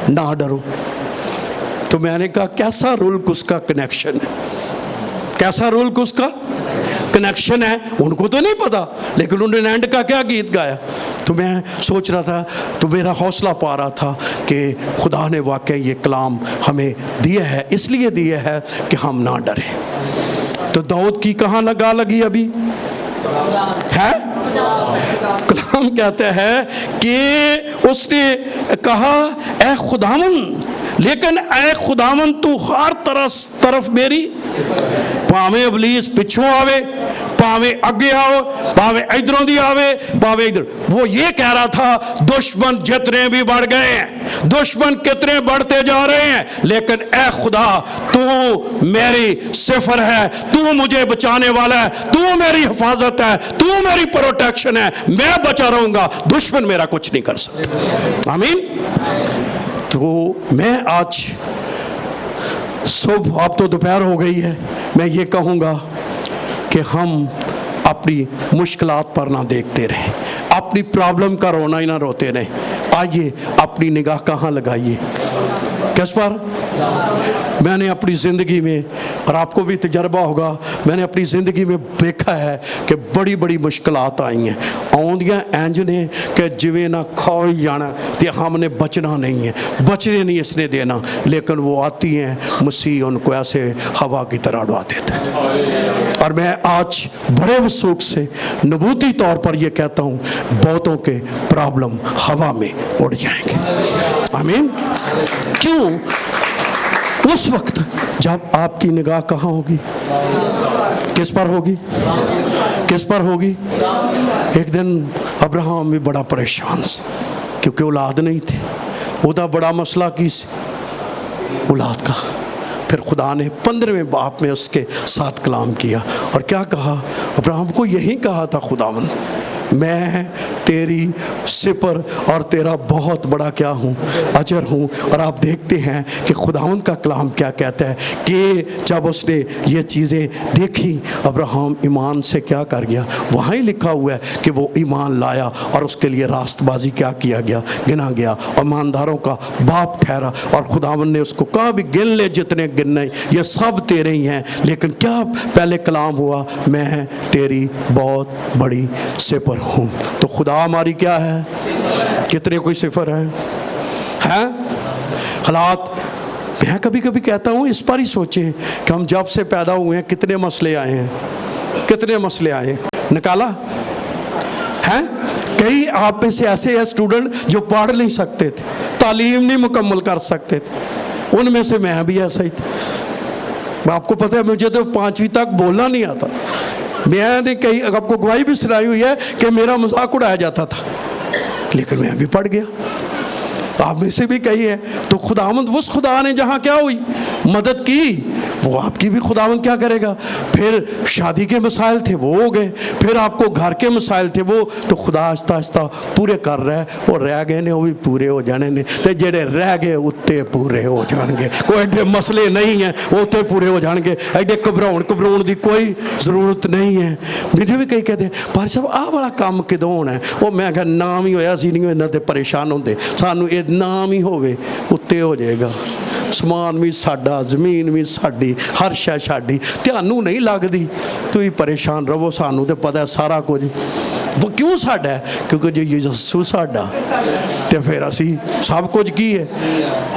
نہ ڈرو. تو میں نے کہا کیسا رول اس کا کنیکشن ہے، کیسا رول اس کا کنیکشن ہے. ان کو تو نہیں پتا، لیکن انہوں نے اینڈ کا کیا گیت گایا. تو میں سوچ رہا تھا، تو میرا حوصلہ پا رہا تھا کہ خدا نے واقعی یہ کلام ہمیں دیا ہے، اس لیے دیا ہے کہ ہم نہ ڈریں. تو داؤد کی کہاں لگا لگی ابھی ہے؟ کلام کہتا ہے کہ اس نے کہا اے خداوند، لیکن اے خداوند تو ہر طرف میری. پاویں ابلیس پچھوں آوے، پاویں اگے آو، پاویں ادھروں دی آوے، پاویں ادھر. وہ یہ کہہ رہا تھا دشمن جتنے بھی بڑھ گئے ہیں، دشمن کتنے بڑھتے جا رہے ہیں، لیکن اے خدا تو میری صفر ہے، تو مجھے بچانے والا ہے، تو میری حفاظت ہے، تو میری پروٹیکشن ہے. میں بچا رہوں گا، دشمن میرا کچھ نہیں کر سکتا. آمین. تو میں آج صبح، اب تو دوپہر ہو گئی ہے، میں یہ کہوں گا کہ ہم اپنی مشکلات پر نہ دیکھتے رہیں، اپنی پرابلم کا رونا ہی نہ روتے رہیں. آئیے اپنی نگاہ کہاں لگائیے؟ کس پر؟ میں نے اپنی زندگی میں، اور آپ کو بھی تجربہ ہوگا، میں نے اپنی زندگی میں دیکھا ہے کہ بڑی بڑی مشکلات آئی ہیں. آؤندیاں اینج نے کہ جویں نہ کھا ہی جانا کہ ہم نے بچنا نہیں ہے، بچنے نہیں اس نے دینا، لیکن وہ آتی ہیں، مسیح ان کو ایسے ہوا کی طرح اڑا دیتا ہے. اور میں آج بڑے وثوق سے نبوتی طور پر یہ کہتا ہوں، بہتوں کے پرابلم ہوا میں اڑ جائیں گے. آمین. کیوں؟ اس وقت جب آپ کی نگاہ کہاں ہوگی؟ کس پر ہوگی؟ کس پر ہوگی؟ ایک دن ابراہم بھی بڑا پریشان سے، کیونکہ اولاد نہیں تھی. وہ بڑا مسئلہ کی سی اولاد کا. پھر خدا نے 15ویں باب میں اس کے ساتھ کلام کیا اور کیا کہا؟ ابراہم کو یہی کہا تھا خداوند میں تیری سپر اور تیرا بہت بڑا کیا ہوں، اجر ہوں۔ اور آپ دیکھتے ہیں کہ خداوند کا کلام کیا کہتا ہے کہ جب اس نے یہ چیزیں دیکھی ابراہیم ایمان سے کیا کر گیا، وہاں ہی لکھا ہوا ہے کہ وہ ایمان لایا اور اس کے لیے راست بازی کیا کیا گیا، گنا گیا اور ایمانداروں کا باپ ٹھہرا۔ اور خداوند نے اس کو کہا بھی گن لے جتنے گننے، یہ سب تیرے ہی ہیں، لیکن کیا پہلے کلام ہوا، میں تیری بہت بڑی سپر ہوں۔ تو خدا ہماری کیا ہے، کتنے کوئی سفر ہے حالات۔ میں کبھی کبھی کہتا ہوں اس پر ہی سوچیں کہ ہم جب سے پیدا ہوئے ہیں کتنے مسئلے آئے ہیں، کتنے مسئلے آئے ہیں، نکالا ہے؟ کئی آپ میں سے ایسے ہیں اسٹوڈنٹ جو پڑھ نہیں سکتے تھے، تعلیم نہیں مکمل کر سکتے تھے، ان میں سے میں بھی ایسا ہی تھا۔ آپ کو پتہ ہے مجھے تو 5ویں تک بولنا نہیں آتا، میں نے کئی آپ کو گواہی بھی سنائی ہوئی ہے کہ میرا مذاق اڑایا جاتا تھا، لیکن میں بھی پڑھ گیا۔ آپ میں سے بھی کئی ہے۔ تو خداوند اس خدا نے جہاں کیا ہوئی مدد کی، وہ آپ کی بھی خداوند کیا کرے گا۔ پھر شادی کے مسائل تھے وہ ہو گئے، پھر آپ کو گھر کے مسائل تھے وہ تو خدا آہستہ آہستہ پورے کر رہا ہے، اور رہ گئے نے وہ بھی پورے ہو جانے نے، تے جڑے رہ گئے اتنے پورے ہو جان گے۔ کوئی ایڈے مسئلے نہیں ہیں وہ اتنے پورے ہو جان گے، ایڈے گھبراؤن دی کوئی ضرورت نہیں ہے۔ مجھے بھی کئی کہتے ہیں پار صاحب آہ والا کام کدوں ہونا ہے، وہ میں کہا نام ہی ہویا سی نہیں ہونا تے پریشان ہوندے، سانو یہ نام ہی ہوئے اتنے ہو جائے گا۔ سمان بھی ساڈا، زمین بھی ساڈی، ہر شے ساڈی، تھانوں نہیں لگدی، تو ہی پریشان رہو، سانوں تے پتہ ہے سارا کچھ۔ وہ کیوں ساڈا ہے؟ کیونکہ جو یسوع ساڈا تے پھر اسی سب کچھ کی ہے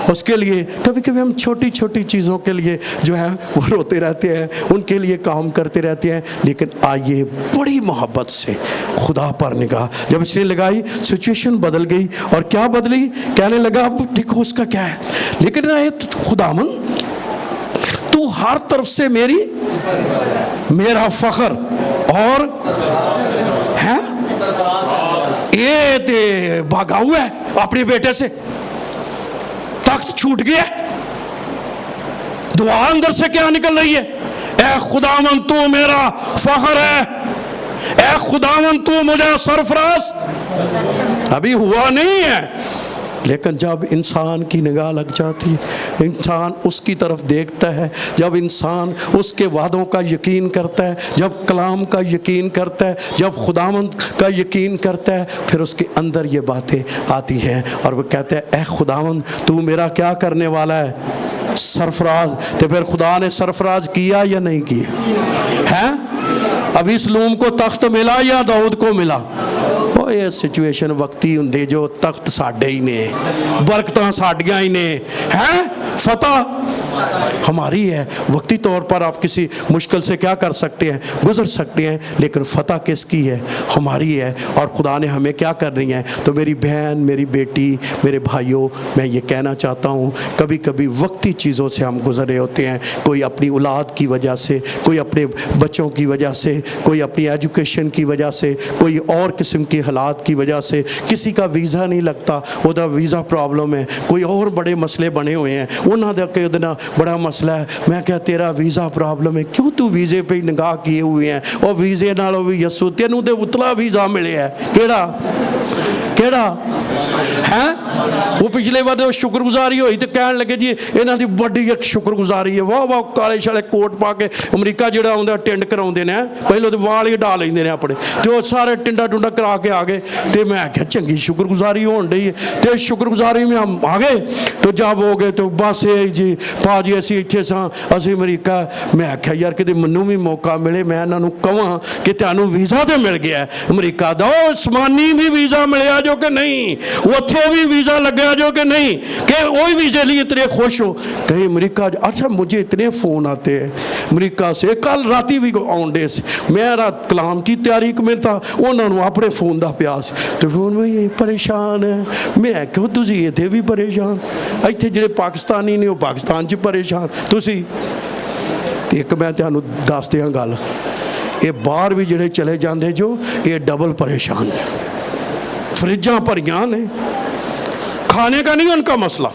اس کے لیے۔ کبھی کبھی ہم چھوٹی چھوٹی چیزوں کے لیے جو ہے وہ روتے رہتے ہیں، ان کے لیے کام کرتے رہتے ہیں، لیکن آئیے بڑی محبت سے خدا پر نگاہ جب اس نے لگائی، سچویشن بدل گئی۔ اور کیا بدلی؟ کہنے لگا اب دیکھو اس کا کیا ہے، لیکن خداوند تو ہر طرف سے میرا فخر اور ہے، یہ تے بھاگا ہوا ہے اپنے بیٹے سے، تخت چھوٹ گیا، دعا اندر سے کیا نکل رہی ہے، اے خداوند تو میرا فخر ہے، اے خداوند تو مجھے سرفراز۔ ابھی ہوا نہیں ہے، لیکن جب انسان کی نگاہ لگ جاتی ہے، انسان اس کی طرف دیکھتا ہے، جب انسان اس کے وعدوں کا یقین کرتا ہے، جب کلام کا یقین کرتا ہے، جب خداوند کا یقین کرتا ہے، پھر اس کے اندر یہ باتیں آتی ہیں اور وہ کہتا ہے اے خداوند تو میرا کیا کرنے والا ہے، سرفراز۔ تو پھر خدا نے سرفراز کیا یا نہیں کیا ہے؟ ابھی سلوم کو تخت ملا یا داؤد کو ملا؟ یہ سچویشن وقتی ہندے جو تخت ساڈے ہی نے، برکتاں ساڈیاں ہی نے، ہیں فتح ہماری ہے۔ وقتی طور پر آپ کسی مشکل سے کیا کر سکتے ہیں، گزر سکتے ہیں، لیکن فتح کس کی ہے؟ ہماری ہے۔ اور خدا نے ہمیں کیا کرنی ہے۔ تو میری بہن، میری بیٹی، میرے بھائیوں، میں یہ کہنا چاہتا ہوں کبھی کبھی وقتی چیزوں سے ہم گزرے ہوتے ہیں، کوئی اپنی اولاد کی وجہ سے، کوئی اپنے بچوں کی وجہ سے، کوئی اپنی ایجوکیشن کی وجہ سے، کوئی اور قسم کی حالات کی وجہ سے، کسی کا ویزا نہیں لگتا، ادھر ویزا پرابلم ہے، کوئی اور بڑے مسئلے بنے ہوئے ہیں، انہوں نے کہ ادھر بڑا مسئلہ ہے، میں کہا تیرا ویزا پرابلم ہے، کیوں تو ویزے پہ نگاہ کیے ہوئے ہیں، اور ویزے نالوں بھی یسوع تینوں دے اتلا ویزا ملے ہے، کیڑا ہے؟ وہ پچھلے بار شکر گزاری ہوئی تو کہنے لگے جی انہاں دی بڑی ایک شکر گزاری ہے، واہ واہ کالے شالے کوٹ پا کے امریکہ جڑا ہوندا ٹینڈ کراؤندے نے، پہلے تو وال ہی ڈال لیندے نے اپنے، جو سارے ٹنڈا ٹنڈا کرا کے آ گئے، تے میں کہا چنگی شکر گزاری ہون رہی ہے، تے شکر گزاری میں ہم آ گئے تو جب ہو گئے تو بس جی پا جی اسی اتنے ساں اسی امریکہ، میں کہا یار کدے منوں بھی موقع ملے میں انہاں نوں کہاں کہ تانوں ویزا تے مل گیا ہے امریکہ دا، عثمانی بھی ویزا ملیا جو کہ نہیں، اتھے بھی ویزا لگیا جو کہ نہیں، کہ وہی ویزے لیے اتنے خوش ہو کہیں امریکہ۔ اچھا مجھے اتنے فون آتے ہیں امریکہ سے، کل راتی بھی آن ڈے سے، میرا کلام کی تیاری میں تھا، انہوں نے اپنے فون دا پیاس تو فون میں یہ پریشان ہے، میں کہو تسی اتھے بھی پریشان، اتھے جڑے پاکستانی نے وہ پاکستان چ پریشان، تسی ایک میں تانوں دس دیاں گل، یہ باہر بھی جڑے چلے جاندے جو یہ ڈبل پریشان ہے، فریجاں بھریاں نے، کھانے کا نہیں ان کا مسئلہ،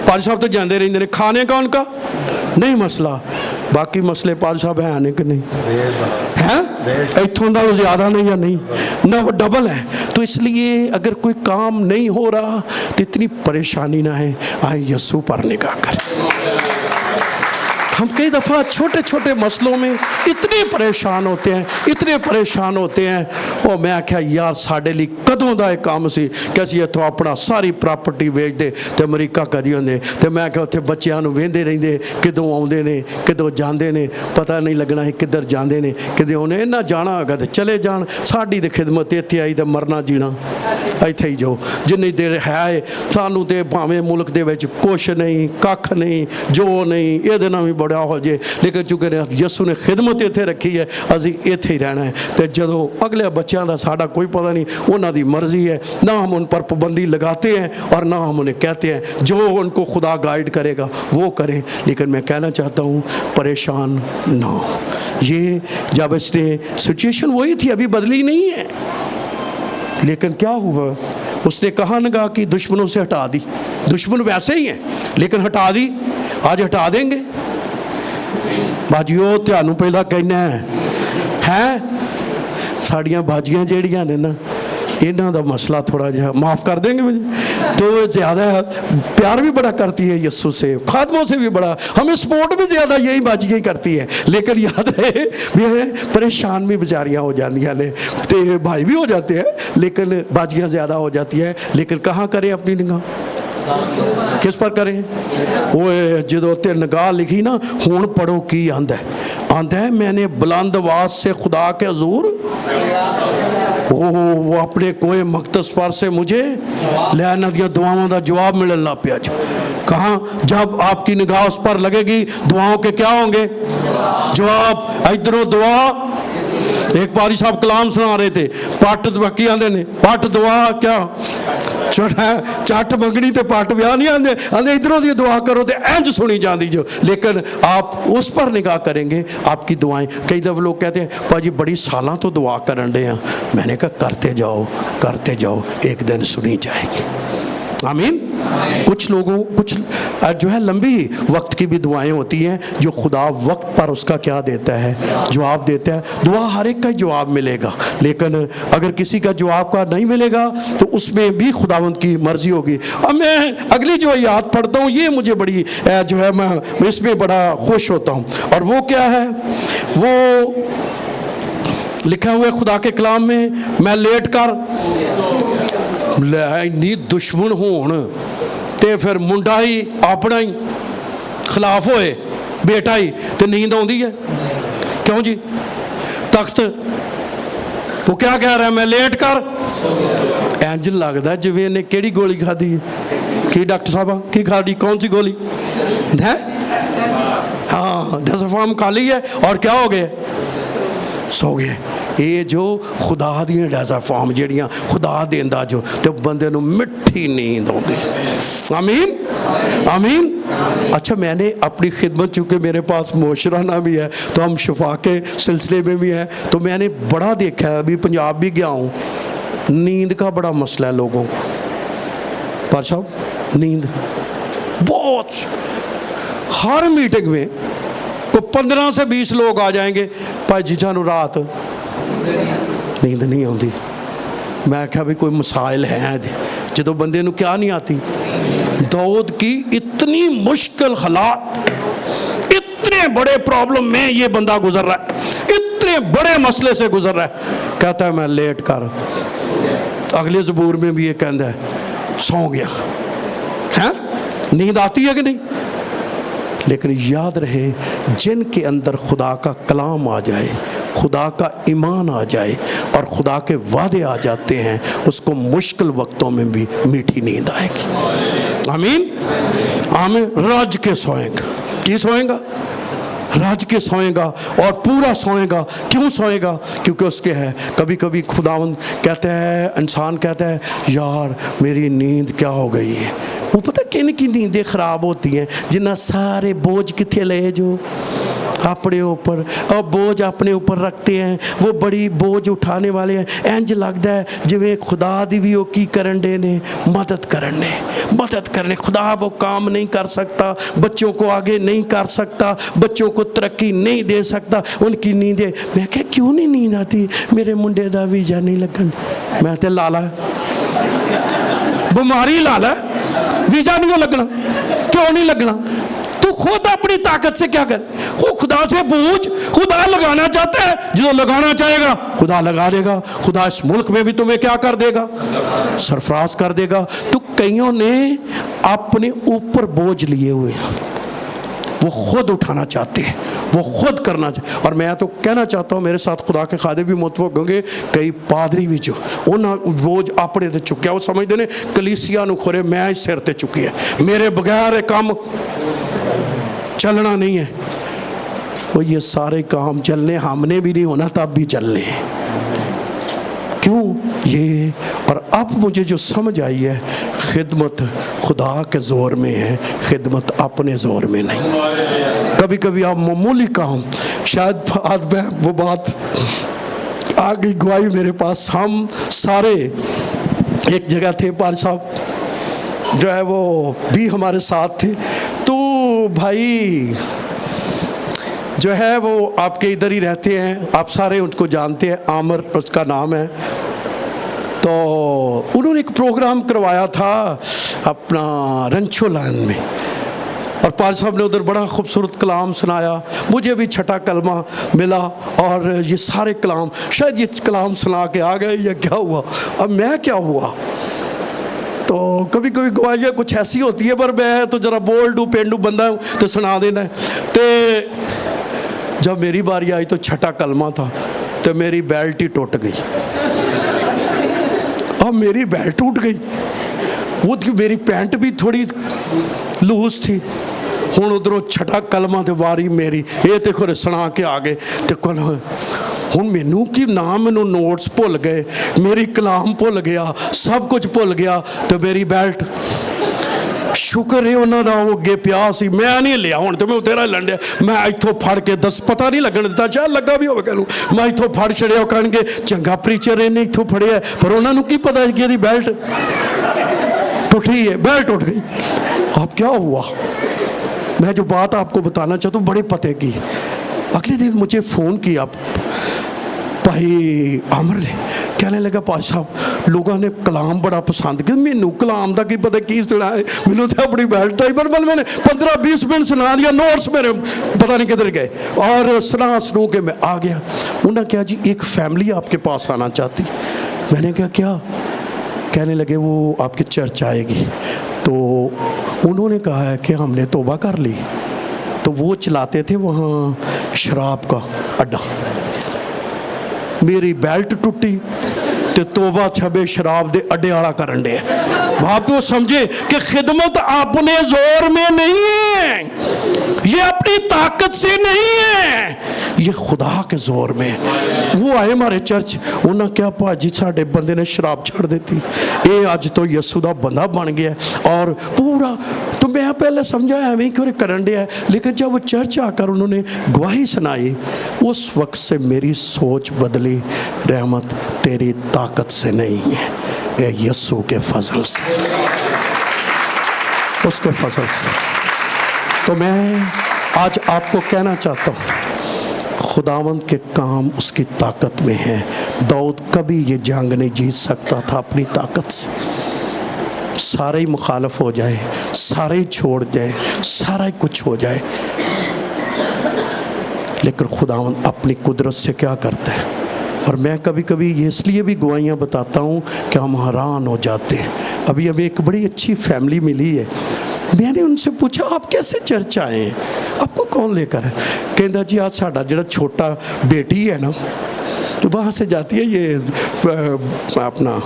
پاج صاحب تو جاندے رہندے نے، کھانے کا ان کا نہیں مسئلہ، बाकी मसले पाल साहब है नहीं कि नहीं हैं, इतों नालों ज़्यादा नहीं या नहीं ना, वो डबल है। तो इसलिए अगर कोई काम नहीं हो रहा तो इतनी परेशानी ना है, आए यस्सु पर निगाह करें। हम कई दफ़ा छोटे छोटे मसलों में इतने परेशान होते हैं, इतने परेशान होते हैं। और मैं आख्या यार साढ़े लिए कदों का एक काम सी कि असीं इत्थों अपना सारी प्रॉपर्टी वेच दे ते अमरीका कदी होंदे, ते मैं आख्या उत्थे बच्चियां नूं वेंदे रहिंदे, किदों आउंदे ने किदों जांदे ने, पता नहीं लगना है किधर जांदे ने, किदे उन्हें इन्ना जाना होगा तो चले जान। साडी ते खिदमत इत्थे आई ते मरना जीना इत्थे ही जो जिन्नी देर है सानू ते भावें मुल्क दे विच कुछ नहीं कख नहीं जो नहीं इहदे नाल भी बड़ा हो जे, लेकिन चूंकि यस्सु ने खिदमत इत्थे रखी है असीं इत्थे ही रहना है। तो जदों अगले बच्चों का साडा कोई पता नहीं, उन्हां दी मर्जी है, ना हम उन पर पाबंदी लगाते हैं और ना हम उन्हें कहते हैं, जो उनको खुदा गाइड करेगा वो करें। लेकिन मैं कहना चाहता हूँ परेशान ना हो। ये जब इसने सिचुएशन वही थी, अभी बदली नहीं है, लेकिन क्या हुआ उसने कहा निगाह की दुश्मनों से हटा दी। दुश्मन वैसे ही हैं लेकिन हटा दी, आज हटा देंगे। बाजियो तुहानू पहला कहना है साड़ियाँ बाजियाँ जेड़ियां ने ना इन्हां दा मसला थोड़ा जिहा माफ़ कर देंगे मुझे, तो ज़्यादा प्यार भी बड़ा करती है यस्सु से, खादमों से भी बड़ा, हमें सपोर्ट भी ज़्यादा यही बाजियाँ ही करती है। लेकिन याद रहे भी परेशान भी बेचारियाँ हो जाती ने, तो भाई भी हो जाते हैं लेकिन बाजियाँ ज़्यादा हो जाती है। लेकिन कहाँ करें अपनी निगाह, किस पर करें? वो जो ते निगाह लिखी ना, हुण पढ़ो की आंदा है, मैंने बुलंद आवाज़ से खुदा के हजूर वो अपने कोई मकदस पर से मुझे लेना दिया दुआओं का जवाब मिलने लग पिया। कहाँ जब आपकी निगाह उस पर लगेगी दुआओं के क्या होंगे जवाब। इधरों दुआ, एक पारी साहब कलाम सुना रहे थे, पट बाकी आंदे ने पट दुआ क्या चट मंगनी तो पट ब्याह नहीं आते, आंदे इधरों की दुआ करो तो इंज सुनी जाती जो। लेकिन आप उस पर निगाह करेंगे आपकी दुआएं। कई दफ़े लोग कहते हैं भाजी बड़ी सालों तो दुआ करन रहे हैं, मैंने कहा करते जाओ एक दिन सुनी जाएगी। आमीन। कुछ लोगों कुछ जो है लंबी वक्त की भी दुआएं होती हैं जो खुदा वक्त पर उसका क्या देता है जवाब देता है। दुआ हर एक का जवाब मिलेगा, लेकिन अगर किसी का जवाब का नहीं मिलेगा तो उसमें भी खुदावंद की मर्जी होगी। अब मैं अगली जो याद पढ़ता हूँ ये मुझे बड़ी जो है मैं इसमें बड़ा खुश होता हूँ। और वो क्या है, वो लिखा हुआ है खुदा के कलाम में, मैं लेट कर इन्नी दुश्मन होन ते फिर मुंडा ही अपना ही खिलाफ होए बेटा ही तो नींद आती है क्यों जी। तख्त वो क्या कह रहा है, मैं लेट कर, इंज लगता जिवें इन्हें केड़ी गोली खाधी है। की डॉक्टर साहब की खाधी, कौन सी गोली है? हाँ डेज़ाफार्म खा ली है और क्या हो गए, सो गए। ये जो खुदा दी डेज़ाफार्म जड़ियाँ खुदा देंदा जो तो बंदे नूं मिठी नींद आती। आमीन आमीन। अच्छा मैंने अपनी खिदमत चूँकि मेरे पास मुशराना भी है तो हम शफा के सिलसिले में भी है, तो मैंने बड़ा देखा है, अभी पंजाब भी गया हूँ, नींद का बड़ा मसला है लोगों को। पर साहब नींद बहुत, हर मीटिंग में तो 15 से 20 लोग आ जाएंगे, भाई जी सानू रात नींद नहीं आती। मैं क्या भी कोई मसाइल हैं जो बंदे नू क्या नहीं आती। दाऊद की इतनी मुश्किल हालात, इतने बड़े प्रॉब्लम में ये बंदा गुजर रहा है, इतने बड़े मसले से गुजर रहा है, कहता है मैं लेट कर। अगले ज़बूर में भी ये कहता है सो गया है। नींद आती है कि नहीं? लेकिन याद रहे जिनके अंदर खुदा का कलाम आ जाए, खुदा का ईमान आ जाए और खुदा के वादे आ जाते हैं, उसको मुश्किल वक्तों में भी मीठी नींद आएगी। आमीन आमीन। रज के सोएगा, की सोएगा? रज के सोएगा और पूरा सोएगा। क्यों सोएगा? क्योंकि उसके है। कभी कभी खुदावंद कहता है, इंसान कहता है यार मेरी नींद क्या हो गई है। वो पता किन की नींदें ख़राब होती हैं, जिन्हें सारे बोझ किथे ले जो अपने ऊपर और बोझ अपने ऊपर रखते हैं, वो बड़ी बोझ उठाने वाले हैं। इंज लगता है जिवें खुदा दी भी वो की करन दे ने, मदद करने। खुदा वो काम नहीं कर सकता, बच्चों को आगे नहीं कर सकता, बच्चों को तरक्की नहीं दे सकता, उनकी नींदें। मैं क्या क्यों नहीं नींद आती? मेरे मुंडे दा वीजा नहीं लगन। मैं ते लाला बीमारी लाला, वीजा नहीं लगना। क्यों नहीं लगना? तू खुद अपनी ताकत से क्या कर, वो खुदा से पूछ। खुदा लगाना चाहता है, जो लगाना चाहेगा खुदा लगा देगा। खुदा इस मुल्क में भी तुम्हें क्या कर देगा? सरफराज कर देगा। तो कईयों ने अपने ऊपर बोझ लिए हुए हैं, वो खुद उठाना चाहते हैं, वो खुद करना चाहते। और मैं तो कहना चाहता हूँ, मेरे साथ खुदा के खादे भी मुतफक होंगे, कई पादरी भी जो उन्होंने बोझ अपने ते चुक्या, वो समझते हैं कलीसिया नूं खोरे मैं ही सिर ते चुकी है, मेरे बगैर काम चलना नहीं है। वो ये सारे काम चलने, हमने भी नहीं होना तब भी चलने हैं। क्यों ये? और अब मुझे जो समझ आई है, खिदमत खुदा के ज़ोर में है, खिदमत अपने ज़ोर में नहीं। कभी कभी आप मामूली काम, शायद आज मैं वो बात आ गई गवाही मेरे पास। हम सारे एक जगह थे, पाल साहब जो है वो भी हमारे साथ थे। तो भाई जो है वो आपके इधर ही रहते हैं, आप सारे उनको जानते हैं, आमिर उसका नाम है। तो उन्होंने एक प्रोग्राम करवाया था अपना रंचो लाइन में, और पाल साहब ने उधर बड़ा खूबसूरत कलाम सुनाया। मुझे भी छठा कलमा मिला, और ये सारे कलाम, शायद ये कलाम सुना के आ गए या क्या हुआ, अब मैं क्या हुआ। तो कभी कभी गवाहियाँ कुछ ऐसी होती है, पर मैं तो ज़रा बोल्ड हूँ, पेंडू बंदा हूँ, तो सुना देना। तो जब मेरी बारी आई तो छठा कलमा था, तो मेरी बेल्ट ही टूट गई। अब मेरी बेल्ट टूट गई, वो थी मेरी पैंट भी थोड़ी लूज थी। हुण उधरों छठा कलमा तो वारी मेरी, ये तो खुद सुना के आ गए। तो कल हुण मैनू कि ना मैनू नोट्स भुल गए, मेरी कलाम भुल गया, सब कुछ भुल गया। तो मेरी बेल्ट शुक्र है उन्होंने अगे पिया सी, मैं नहीं लिया। हुण तो मैं तेरा लंडिया, मैं इत्थों फड़ के दस पता नहीं लगन दिता, चाहे लगा भी होवे कहूँ, मैं इत्थों फड़ छड़िया। कहणगे चंगा प्रीचर इन्हें इत्थों फड़िया, पर उन्होंने की पता कि यदि बेल्ट टूटी है, बेल्ट टूट गई। अब क्या हुआ? मैं जो बात आपको बताना चाहता हूँ बड़े पते की। अगले दिन मुझे फ़ोन किया भाई आमिर ने, कहने लगा पाल साहब लोगों ने कलाम बड़ा पसंद किया। मैनू कलाम का की पता की सुना है, मैनू तो अपनी बेल्ट आई, पर मैंने 15-20 मिनट सुना दिया, नोट्स मेरे पता नहीं किधर गए। और सुनू के मैं आ गया। उन्होंने कहा जी एक फैमिली आपके पास आना चाहती। मैंने कहा क्या? कहने लगे वो आपकी चर्च आएगी। तो उन्होंने कहा है कि हमने तौबा कर ली। तो वो चलाते थे वहाँ शराब का अड्डा, मेरी बेल्ट टूटी ते तौबा छबे शराब दे अड्डे वाला करन दे। आप तो समझे कि खिदमत अपने जोर में नहीं है, ये अपनी ताकत से नहीं है, ये खुदा के जोर में। वो आए हमारे चर्च, उन्हें क्या भाजी साडे बंदे ने शराब छड़ देती, ये अज तो यसू दा बंदा बन गया। और पूरा तो मैं पहले समझा एवं क्यों करन दिया, लेकिन जब वो चर्च आकर उन्होंने गवाही सुनाई, उस वक्त से मेरी सोच बदली। रहमत तेरी ताकत से नहीं है, ये यसू के फजल से, उसके फजल से। तो मैं आज आपको कहना चाहता हूँ खुदावंद के काम उसकी ताकत में है। दाऊद कभी ये जंग नहीं जीत सकता था अपनी ताकत से। सारे ही मुखालफ हो जाए, सारे ही छोड़ जाए, सारा ही कुछ हो जाए, लेकिन खुदावंद अपनी कुदरत से क्या करता है। और मैं कभी कभी ये इसलिए भी गवाहियाँ बताता हूँ कि हम हैरान हो जाते हैं। अभी अभी एक बड़ी अच्छी फैमिली मिली है, मैंने उनसे पूछा आप कैसे चर्च आए हैं, आपको कौन लेकर है? कहता जी आज साडा जो छोटा बेटी है ना, तो वहाँ से जाती है ये अपना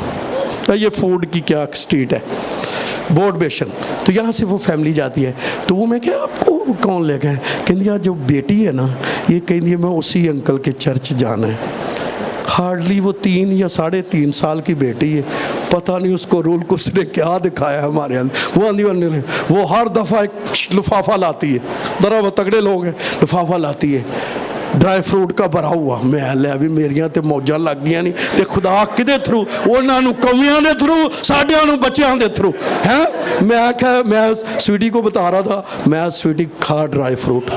ये फूड की क्या स्ट्रीट है, बोर्ड बेशन, तो यहाँ से वो फैमिली जाती है। तो वो मैं क्या आपको कौन ले गए? कहती यार जो बेटी है ना, ये कहती है मैं उसी अंकल के चर्च जाना है। हार्डली वो 3 या 3.5 साल की बेटी है, पता नहीं उसको रूल को उसने क्या दिखाया हमारे अंदर। वो आंधी वाली वो हर दफ़ा एक लिफाफा लाती है, ज़रा वो तगड़े लोग हैं, लिफाफा लाती है ड्राई फ्रूट का भरा हुआ। मैं लै भी मेरियां ते मौजां लग गई नहीं ते खुदा किदे थ्रू, उन्होंने कमियां दे थ्रू, साडियां नूं बच्चियां दे थ्रू हैं। मैं आख्या, मैं स्वीटी को बता रहा था, मैं स्वीटी खा ड्राई फ्रूट,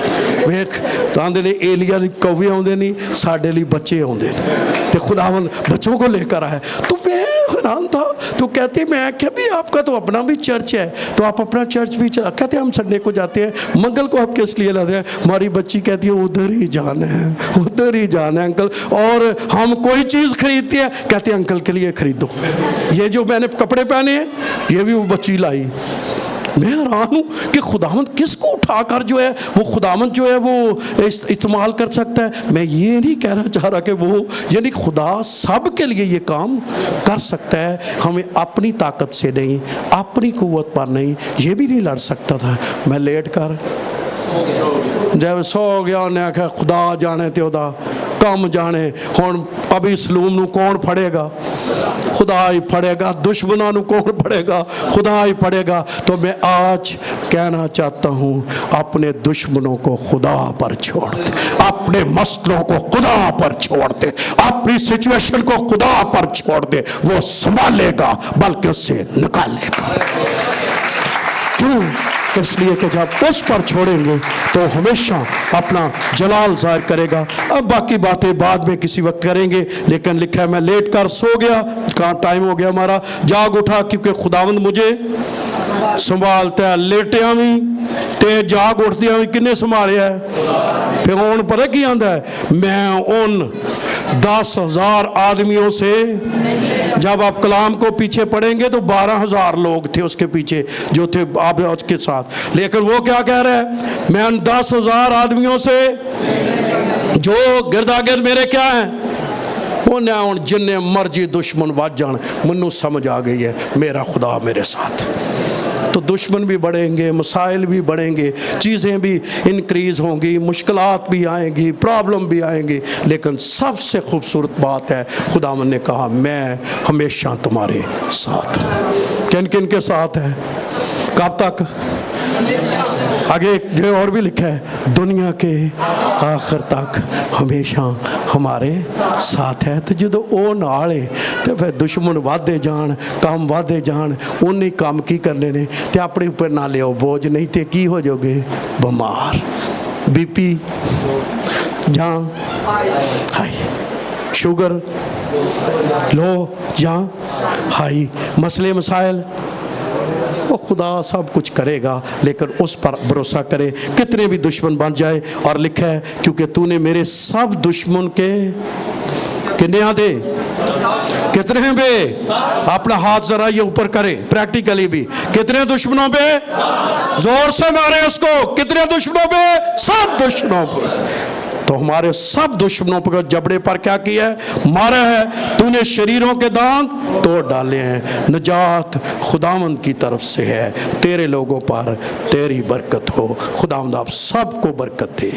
वेख तांदे ने एलिया दी कौवे आउंदे नहीं, साडे लई बच्चे आउंदे ने ते खुदावन बच्चों को लेकर आया। तो मैं हैरान था। तो कहते, मैं आख्या भी आपका तो अपना भी चर्च है, तो आप अपना चर्च भी चला। कहते हम संडे को जाते हैं, मंगल को आप किस लिए लाते हैं? हमारी बच्ची कहती है उधर ही जाना है, उधर ही जाना है अंकल। और हम कोई चीज़ खरीदते हैं, कहते हैं अंकल के लिए खरीदो। ये जो मैंने कपड़े पहने हैं ये भी वो बच्ची लाई। मैं हैरान हूँ कि खुदावंद किसको उठाकर जो है वो खुदावंद जो है वो इस्तेमाल कर सकता है। मैं ये नहीं कहना चाह रहा कि वो, यानी खुदा सब के लिए ये काम कर सकता है। हमें अपनी ताकत से नहीं, अपनी कुव्वत पर नहीं, ये भी नहीं लड़ सकता था। मैं लेट कर जब सो गया, उन्हें आख्या खुदा जाने ते ओदा कम जाने। हुण अभी सलूम नूं कौन फड़ेगा? खुदा ही फड़ेगा। दुश्मनों नूं कौन फड़ेगा? खुदा ही फड़ेगा। तो मैं आज कहना चाहता हूँ, अपने दुश्मनों को खुदा पर छोड़ दे, अपने मसलों को खुदा पर छोड़ दे, अपनी सिचुएशन को खुदा पर छोड़ दे। वो संभालेगा बल्कि उससे निकालेगा। क्यों? इसलिए कि जब उस पर छोड़ेंगे तो हमेशा अपना जलाल जाहिर करेगा। अब बाकी बातें बाद में किसी वक्त करेंगे, लेकिन लिखा है मैं लेट कर सो गया। कहाँ टाइम हो गया हमारा, जाग उठा क्योंकि खुदावंद मुझे संभालता है। लेटिया भी ते जाग उठदिया भी किन्ने संभालिया है? फिर हुण पता की आंदा है, मैं उन 10,000 आदमियों से, जब आप कलाम को पीछे पढ़ेंगे तो 12,000 लोग थे उसके पीछे जो थे आप उसके साथ। लेकिन वो क्या कह रहा है? मैं उन 10,000 आदमियों से जो गिरदागिर्द मेरे क्या हैं, उन्हें हुण जिन्ने मर्जी दुश्मन वज जान, मैनू समझ आ गई है मेरा खुदा मेरे साथ। तो दुश्मन भी बढ़ेंगे, मसाइल भी बढ़ेंगे, चीज़ें भी इंक्रीज़ होंगी, मुश्किलात भी आएंगी, प्रॉब्लम भी आएंगी, लेकिन सबसे खूबसूरत बात है खुदावन ने कहा मैं हमेशा तुम्हारे साथ। किन किन के साथ है? कब तक? आगे जो और भी लिखा है, दुनिया के आखिर तक हमेशा हमारे साथ है। तो जो वो नाल है तो फिर दुश्मन वादे जान, काम वादे जान, उन्हें काम की करने ने, तो अपने ऊपर ना लियो बोझ, नहीं तो की हो जाओगे बीमार, बीपी जां हाई, शुगर लो जां हाई, मसले मसाइल। वो खुदा सब कुछ करेगा, लेकिन उस पर भरोसा करे कितने भी दुश्मन बन जाए। और लिखा है क्योंकि तूने मेरे सब दुश्मन के कितने आदे, कितने पे, अपना हाथ जरा ये ऊपर करे प्रैक्टिकली भी, कितने दुश्मनों पे, जोर से मारे उसको, कितने दुश्मनों पे, सब दुश्मनों पे। तो हमारे सब दुश्मनों पर जबड़े पर क्या किया है? मारा है। तूने शरीरों के दांत तोड़ डाले हैं। नजात खुदावंद की तरफ से है, तेरे लोगों पर तेरी बरकत हो। खुदावंद आप सबको बरकत दे।